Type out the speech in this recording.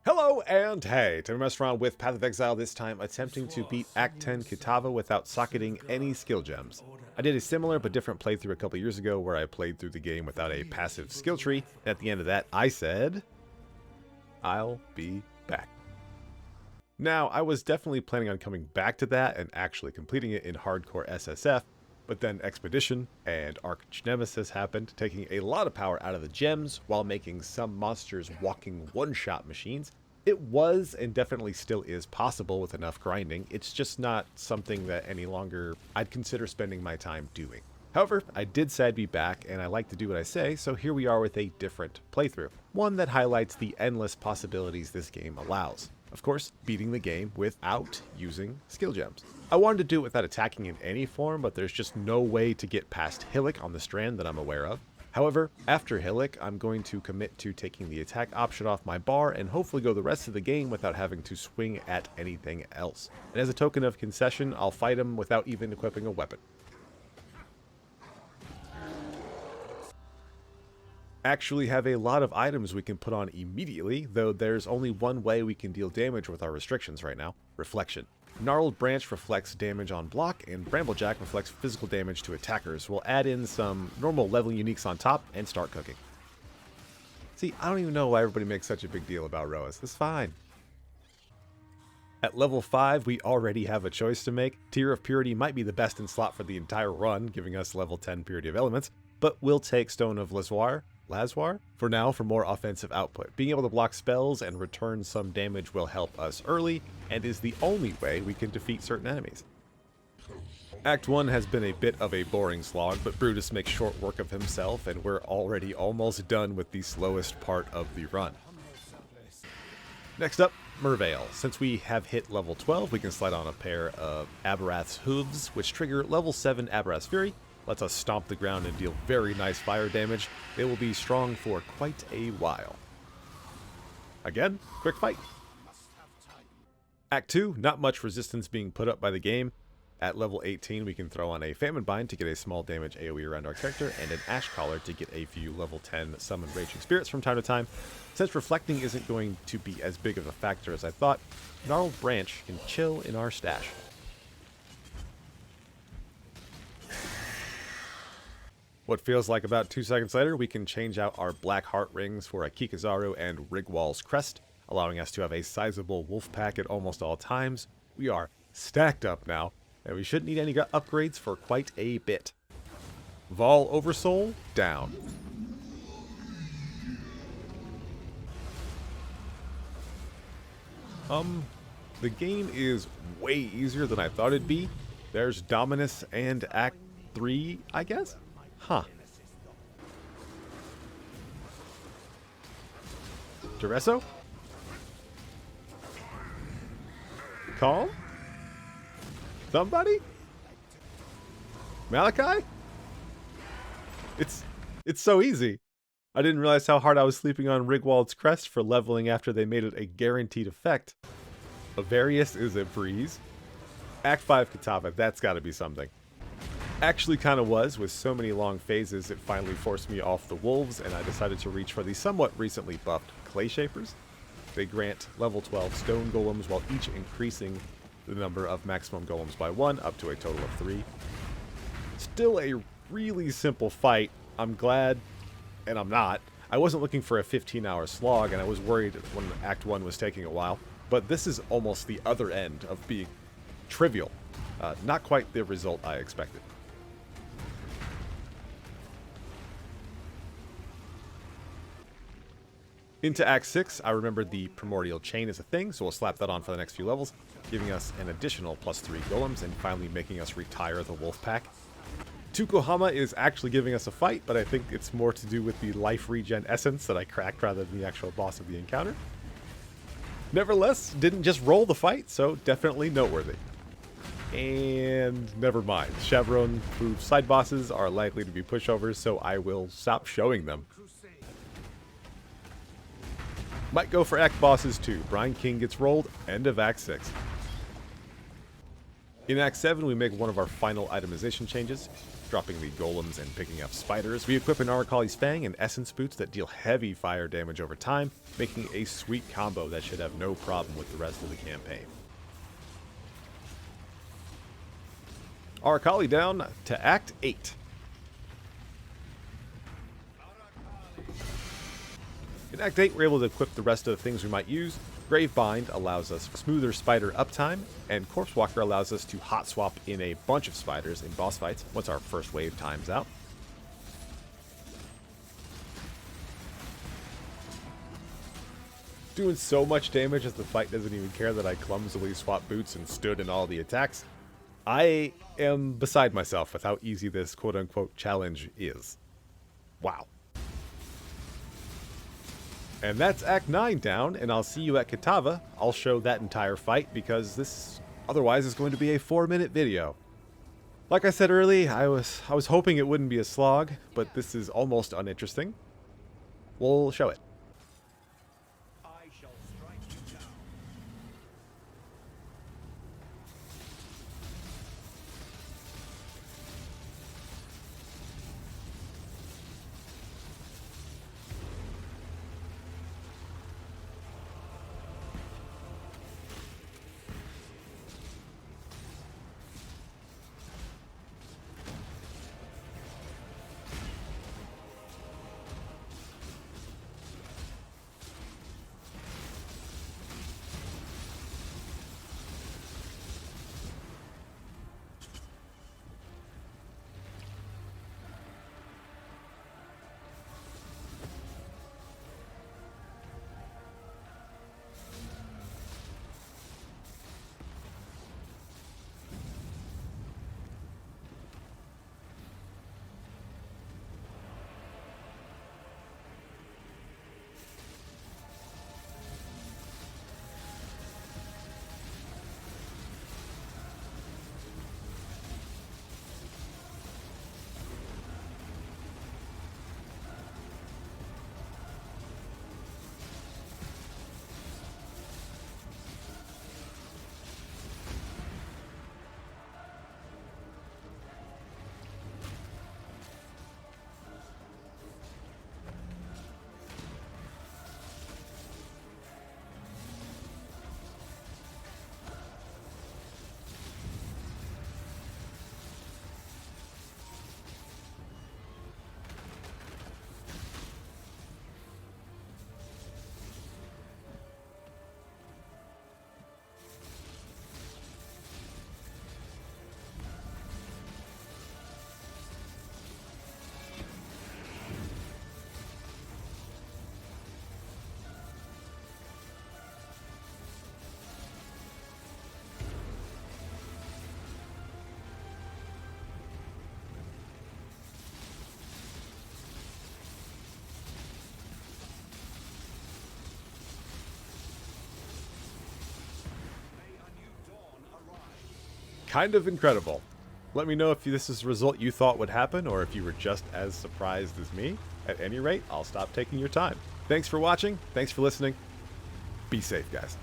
Hello and hey, to mess around with Path of Exile, this time attempting to beat Act 10 Kitava without socketing any skill gems. I did a similar but different playthrough a couple years ago where I played through the game without a passive skill tree, and at the end of that I said, I'll be back. Now, I was definitely planning on coming back to that and actually completing it in hardcore SSF, but then Expedition and Arch Nemesis happened, taking a lot of power out of the gems while making some monsters walking one-shot machines. It was, and definitely still is, possible with enough grinding. It's just not something that any longer I'd consider spending my time doing. However, I did say I'd be back, and I like to do what I say, so here we are with a different playthrough. One that highlights the endless possibilities this game allows. Of course, beating the game without using skill gems. I wanted to do it without attacking in any form, but there's just no way to get past Hillock on the strand that I'm aware of. However, after Hillock, I'm going to commit to taking the attack option off my bar and hopefully go the rest of the game without having to swing at anything else. And as a token of concession, I'll fight him without even equipping a weapon. Actually have a lot of items we can put on immediately, though there's only one way we can deal damage with our restrictions right now: Reflection. Gnarled Branch reflects damage on block, and Bramblejack reflects physical damage to attackers. We'll add in some normal level uniques on top and start cooking. See, I don't even know why everybody makes such a big deal about Roas. It's fine. At level 5, we already have a choice to make. Tear of Purity might be the best in slot for the entire run, giving us level 10 Purity of Elements, but we'll take Stone of Lazwar for now for more offensive output. Being able to block spells and return some damage will help us early, and is the only way we can defeat certain enemies. Act 1 has been a bit of a boring slog, but Brutus makes short work of himself, and we're already almost done with the slowest part of the run. Next up, Merveil. Since we have hit level 12, we can slide on a pair of Aberrath's Hooves, which trigger level 7 Aberrath's Fury. Lets us stomp the ground and deal very nice fire damage. They will be strong for quite a while. Again, quick fight. Act 2, not much resistance being put up by the game. At level 18, we can throw on a Famine Bind to get a small damage AoE around our character, and an Ash Collar to get a few level 10 Summon Raging Spirits from time to time. Since Reflecting isn't going to be as big of a factor as I thought, Gnarled Branch can chill in our stash. What feels like about 2 seconds later, we can change out our Black Heart Rings for a Kikazaru and Rigwall's Crest, allowing us to have a sizable wolf pack at almost all times. We are stacked up now, and we shouldn't need any upgrades for quite a bit. Vol Oversoul, down. The game is way easier than I thought it'd be. There's Dominus and Act 3, I guess? Huh. Tereso? Calm? Somebody? Malachi? It's so easy. I didn't realize how hard I was sleeping on Rigwald's Crest for leveling after they made it a guaranteed effect. Avarius is a breeze. Act 5 Kitava, that's gotta be something. Actually kind of was. With so many long phases, it finally forced me off the wolves, and I decided to reach for the somewhat recently buffed Clay Shapers. They grant level 12 stone golems while each increasing the number of maximum golems by 1 up to a total of 3. Still a really simple fight. I'm glad, and I'm not. I wasn't looking for a 15-hour slog, and I was worried when Act 1 was taking a while, but this is almost the other end of being trivial. Not quite the result I expected. Into Act 6, I remembered the Primordial Chain is a thing, so we'll slap that on for the next few levels, giving us an additional +3 golems and finally making us retire the wolf pack. Tukohama is actually giving us a fight, but I think it's more to do with the life regen essence that I cracked rather than the actual boss of the encounter. Nevertheless, didn't just roll the fight, so definitely noteworthy. And never mind. Chevron proved side bosses are likely to be pushovers, so I will stop showing them. Might go for Act bosses too. Brine King gets rolled, end of Act 6. In Act 7, we make one of our final itemization changes, dropping the golems and picking up spiders. We equip an Aracali's Fang and Essence Boots that deal heavy fire damage over time, making a sweet combo that should have no problem with the rest of the campaign. Aracali down to Act 8. In Act 8, we're able to equip the rest of the things we might use. Gravebind allows us smoother spider uptime, and Corpse Walker allows us to hot swap in a bunch of spiders in boss fights once our first wave times out. Doing so much damage as the fight doesn't even care that I clumsily swapped boots and stood in all the attacks. I am beside myself with how easy this quote-unquote challenge is. Wow. And that's Act 9 down, and I'll see you at Kitava. I'll show that entire fight because this otherwise is going to be a 4-minute video. Like I said earlier, I was hoping it wouldn't be a slog, but this is almost uninteresting. We'll show it. I shall strike you down. Kind of incredible. Let me know if this is the result you thought would happen, or if you were just as surprised as me. At any rate, I'll stop taking your time. Thanks for watching. Thanks for listening. Be safe, guys.